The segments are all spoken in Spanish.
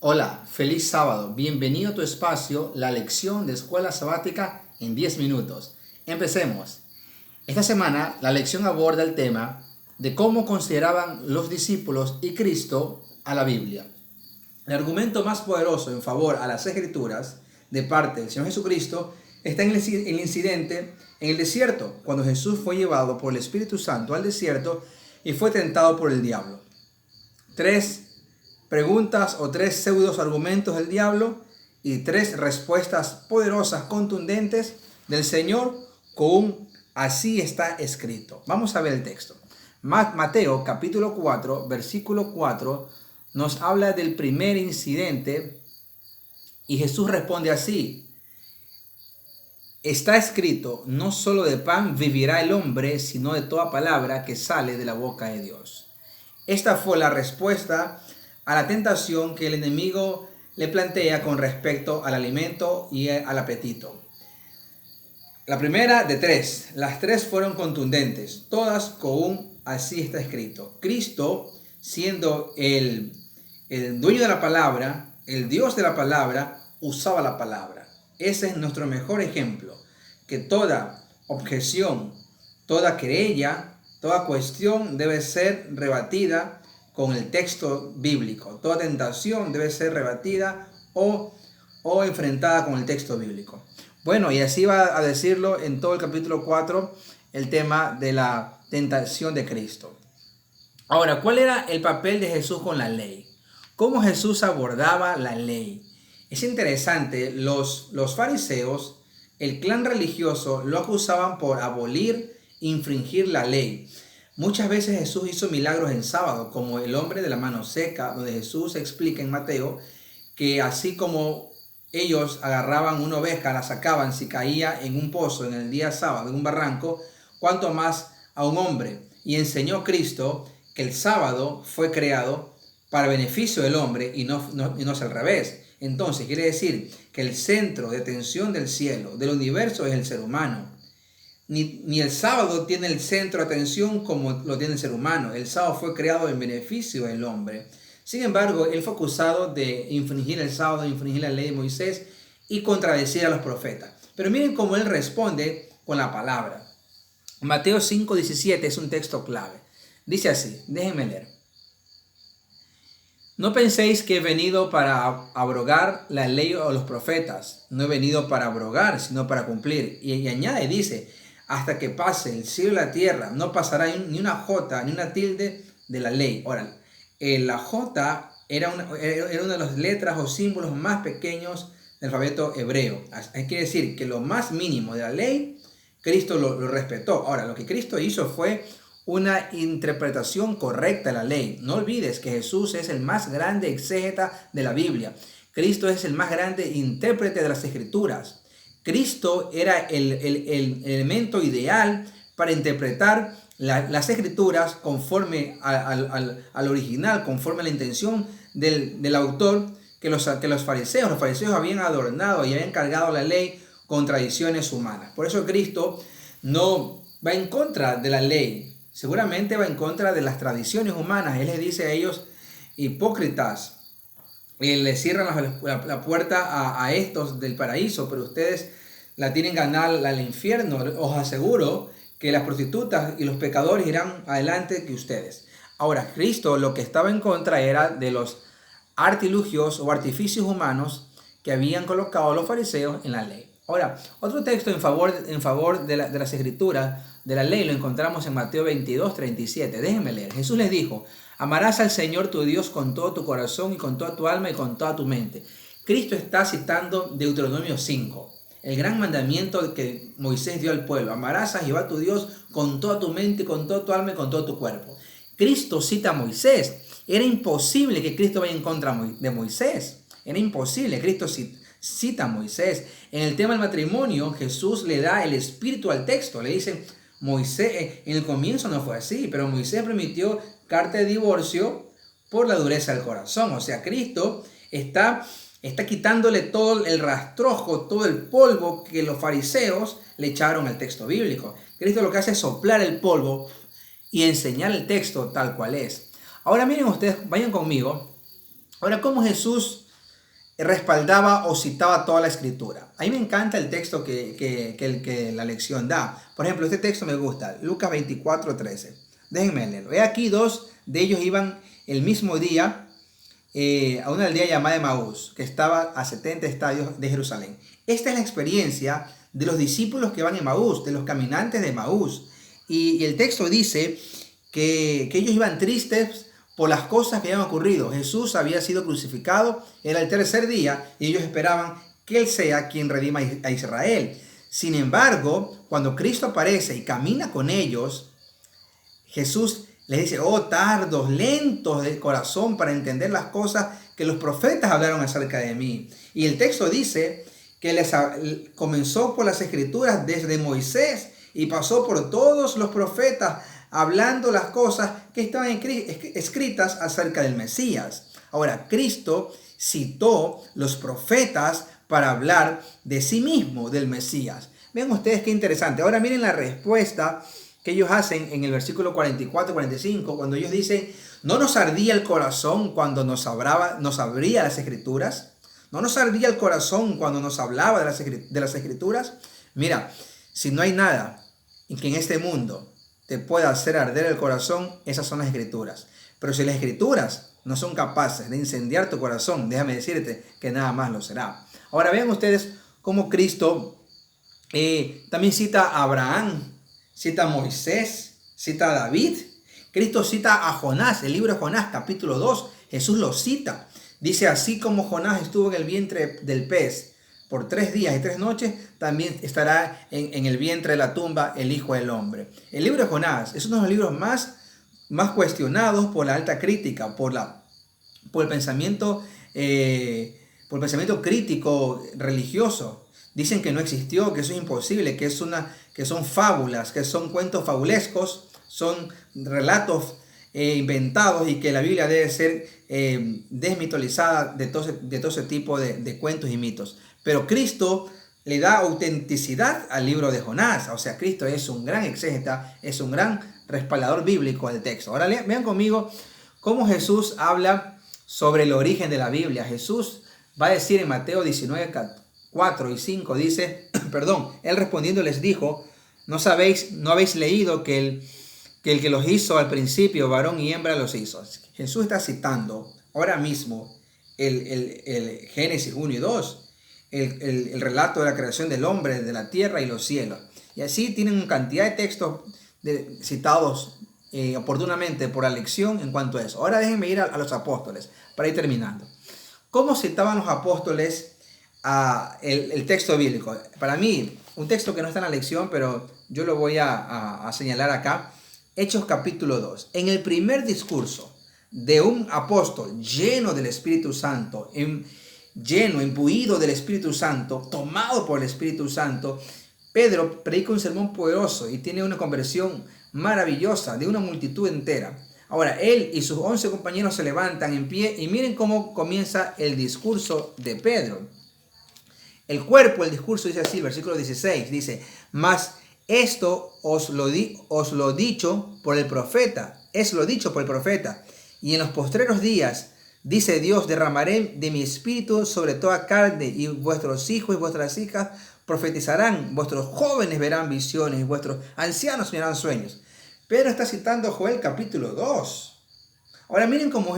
Hola, feliz sábado. Bienvenido a tu espacio, la lección de escuela sabática en 10 minutos. Empecemos. Esta semana la lección aborda el tema de cómo consideraban los discípulos y Cristo a la Biblia. El argumento más poderoso en favor a las Escrituras de parte del Señor Jesucristo está en el incidente en el desierto, cuando Jesús fue llevado por el Espíritu Santo al desierto y fue tentado por el diablo. Tres preguntas o tres pseudos argumentos del diablo y tres respuestas poderosas, contundentes del Señor con un así está escrito. Vamos a ver el texto. Mateo capítulo 4, versículo 4 nos habla del primer incidente y Jesús responde así: está escrito, no solo de pan vivirá el hombre, sino de toda palabra que sale de la boca de Dios. Esta fue la respuesta a la tentación que el enemigo le plantea con respecto al alimento y al apetito. La primera de tres, las tres fueron contundentes, todas con un así está escrito. Cristo, siendo el dueño de la palabra, el Dios de la palabra, usaba la palabra. Ese es nuestro mejor ejemplo, que toda objeción, toda querella, toda cuestión debe ser rebatida con el texto bíblico. Toda tentación debe ser rebatida o enfrentada con el texto bíblico. Bueno, y así va a decirlo en todo el capítulo 4, el tema de la tentación de Cristo. Ahora, ¿cuál era el papel de Jesús con la ley? ¿Cómo Jesús abordaba la ley? Es interesante, los fariseos, el clan religioso, lo acusaban por abolir, infringir la ley. Muchas veces Jesús hizo milagros en sábado, como el hombre de la mano seca, donde Jesús explica en Mateo que así como ellos agarraban una oveja, la sacaban si caía en un pozo en el día sábado, en un barranco, cuanto más a un hombre. Y enseñó Cristo que el sábado fue creado para beneficio del hombre y no es al revés. Entonces quiere decir que el centro de atención del cielo, del universo, es el ser humano. Ni el sábado tiene el centro de atención como lo tiene el ser humano. El sábado fue creado en beneficio del hombre. Sin embargo, él fue acusado de infringir el sábado, de infringir la ley de Moisés y contradecir a los profetas. Pero miren cómo él responde con la palabra. Mateo 5:17 es un texto clave. Dice así, déjenme leer. No penséis que he venido para abrogar la ley o los profetas. No he venido para abrogar, sino para cumplir. Y añade, dice, hasta que pase el cielo y la tierra, no pasará ni una jota, ni una tilde de la ley. Ahora, la jota era una de las letras o símbolos más pequeños del alfabeto hebreo. Quiere decir que lo más mínimo de la ley, Cristo lo respetó. Ahora, lo que Cristo hizo fue una interpretación correcta de la ley. No olvides que Jesús es el más grande exégeta de la Biblia. Cristo es el más grande intérprete de las Escrituras. Cristo era el elemento ideal para interpretar las Escrituras conforme al original, conforme a la intención del autor, que los fariseos habían adornado y habían cargado la ley con tradiciones humanas. Por eso Cristo no va en contra de la ley, seguramente va en contra de las tradiciones humanas. Él les dice a ellos, hipócritas, les cierran la puerta a estos del paraíso, pero ustedes la tienen ganada al infierno. Os aseguro que las prostitutas y los pecadores irán adelante que ustedes. Ahora, Cristo lo que estaba en contra era de los artilugios o artificios humanos que habían colocado los fariseos en la ley. Ahora, otro texto en favor de las Escrituras, de la ley, lo encontramos en Mateo 22:37. Déjenme leer. Jesús les dijo, amarás al Señor tu Dios con todo tu corazón y con toda tu alma y con toda tu mente. Cristo está citando Deuteronomio 5, el gran mandamiento que Moisés dio al pueblo. Amarás a Jehová tu Dios con toda tu mente, con toda tu alma y con todo tu cuerpo. Cristo cita a Moisés. Era imposible que Cristo vaya en contra de Moisés. Era imposible. Cristo cita a Moisés. En el tema del matrimonio, Jesús le da el espíritu al texto. Le dice, Moisés, en el comienzo no fue así, pero Moisés permitió carta de divorcio por la dureza del corazón. O sea, Cristo está quitándole todo el rastrojo, todo el polvo que los fariseos le echaron al texto bíblico. Cristo lo que hace es soplar el polvo y enseñar el texto tal cual es. Ahora miren ustedes, vayan conmigo. Ahora, ¿cómo Jesús respaldaba o citaba toda la escritura. A mí me encanta el texto que la lección da. Por ejemplo, este texto me gusta, Lucas 24:13. Déjenme leerlo. He aquí dos de ellos iban el mismo día a una aldea llamada Emaús, que estaba a 70 estadios de Jerusalén. Esta es la experiencia de los discípulos que van a Emaús, de los caminantes de Emaús. Y el texto dice que ellos iban tristes por las cosas que habían ocurrido. Jesús había sido crucificado, era el tercer día, y ellos esperaban que Él sea quien redima a Israel. Sin embargo, cuando Cristo aparece y camina con ellos, Jesús les dice, oh tardos, lentos de corazón para entender las cosas que los profetas hablaron acerca de mí. Y el texto dice que comenzó por las escrituras desde Moisés y pasó por todos los profetas hablando las cosas que estaban escritas acerca del Mesías. Ahora, Cristo citó los profetas para hablar de sí mismo, del Mesías. Vean ustedes qué interesante. Ahora miren la respuesta que ellos hacen en el versículo 44-45, cuando ellos dicen, ¿no nos ardía el corazón cuando nos abría las escrituras? ¿No nos ardía el corazón cuando nos hablaba de las escrituras? Mira, si no hay nada que en este mundo te pueda hacer arder el corazón, esas son las escrituras. Pero si las escrituras no son capaces de incendiar tu corazón, déjame decirte que nada más lo será. Ahora vean ustedes cómo Cristo también cita a Abraham, cita a Moisés, cita a David. Cristo cita a Jonás, el libro de Jonás, capítulo 2. Jesús lo cita. Dice, así como Jonás estuvo en el vientre del pez por 3 días y 3 noches, también estará en el vientre de la tumba el Hijo del Hombre. El libro de Jonás es uno de los libros más cuestionados por la alta crítica, por el pensamiento crítico religioso. Dicen que no existió, que eso es imposible, que son fábulas, que son cuentos fabulescos, son relatos inventados y que la Biblia debe ser desmitolizada de todo ese tipo de cuentos y mitos. Pero Cristo le da autenticidad al libro de Jonás. O sea, Cristo es un gran exégeta, es un gran respaldador bíblico del texto. Ahora vean conmigo cómo Jesús habla sobre el origen de la Biblia. Jesús va a decir en Mateo 19:4 y 5, dice, él respondiendo les dijo, ¿no habéis leído que el que los hizo al principio, varón y hembra los hizo? Jesús está citando ahora mismo el Génesis 1 y 2, el relato de la creación del hombre, de la tierra y los cielos. Y así tienen una cantidad de textos citados oportunamente por la lección en cuanto a eso. Ahora déjenme ir a los apóstoles para ir terminando. ¿Cómo citaban los apóstoles el texto bíblico? Para mí, un texto que no está en la lección, pero yo lo voy a señalar acá. Hechos capítulo 2. En el primer discurso de un apóstol lleno del Espíritu Santo, imbuido del Espíritu Santo, tomado por el Espíritu Santo, Pedro predica un sermón poderoso y tiene una conversión maravillosa de una multitud entera. Ahora, él y sus 11 compañeros se levantan en pie y miren cómo comienza el discurso de Pedro. El discurso dice así, versículo 16, dice, mas esto os lo dicho por el profeta, y en los postreros días, dice Dios, derramaré de mi espíritu sobre toda carne, y vuestros hijos y vuestras hijas profetizarán, vuestros jóvenes verán visiones, y vuestros ancianos soñarán sueños. Pedro está citando Joel capítulo 2. Ahora miren cómo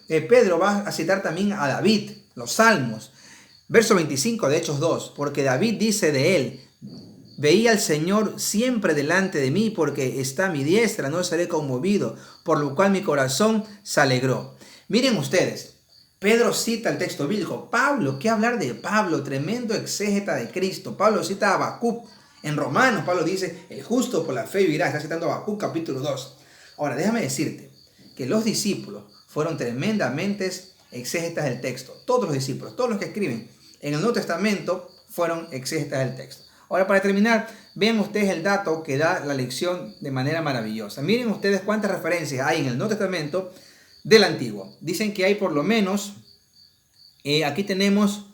Pedro va a citar también a David, los salmos. Verso 25 de Hechos 2, porque David dice de él, veía al Señor siempre delante de mí, porque está a mi diestra, no seré conmovido, por lo cual mi corazón se alegró. Miren ustedes, Pedro cita el texto bíblico. Pablo, ¿qué hablar de Pablo? Tremendo exégeta de Cristo. Pablo cita a Habacuc. En Romanos, Pablo dice, el justo por la fe vivirá. Está citando a Habacuc capítulo 2. Ahora, déjame decirte que los discípulos fueron tremendamente exégetas del texto. Todos los discípulos, todos los que escriben en el Nuevo Testamento fueron exégetas del texto. Ahora, para terminar, vean ustedes el dato que da la lección de manera maravillosa. Miren ustedes cuántas referencias hay en el Nuevo Testamento del Antiguo. Dicen que hay por lo menos, aquí tenemos,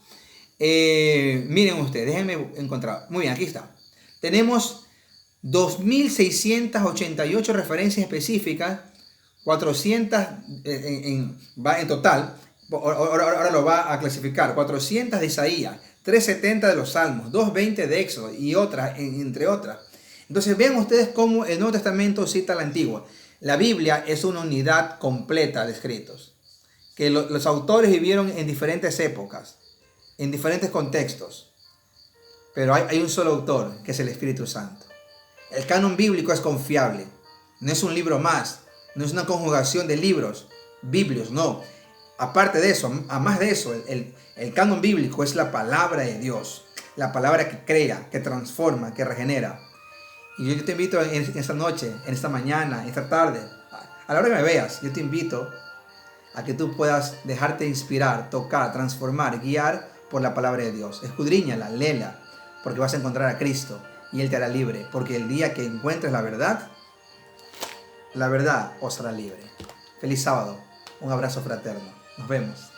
miren ustedes, déjenme encontrar. Muy bien, aquí está. Tenemos 2.688 referencias específicas, 400 en total, Ahora lo va a clasificar. 400 de Isaías, 370 de los Salmos, 220 de Éxodo y otras, entre otras. Entonces vean ustedes cómo el Nuevo Testamento cita al Antiguo. La Biblia es una unidad completa de escritos, que los autores vivieron en diferentes épocas, en diferentes contextos, pero hay un solo autor, que es el Espíritu Santo. El canon bíblico es confiable, no es un libro más, no es una conjugación de libros, biblios, no. Aparte de eso, a más de eso, el canon bíblico es la palabra de Dios, la palabra que crea, que transforma, que regenera. Y yo te invito en esta noche, en esta mañana, en esta tarde, a la hora que me veas, yo te invito a que tú puedas dejarte inspirar, tocar, transformar, guiar por la palabra de Dios. Escudriñala, léela, porque vas a encontrar a Cristo y Él te hará libre. Porque el día que encuentres la verdad os hará libre. Feliz sábado. Un abrazo fraterno. Nos vemos.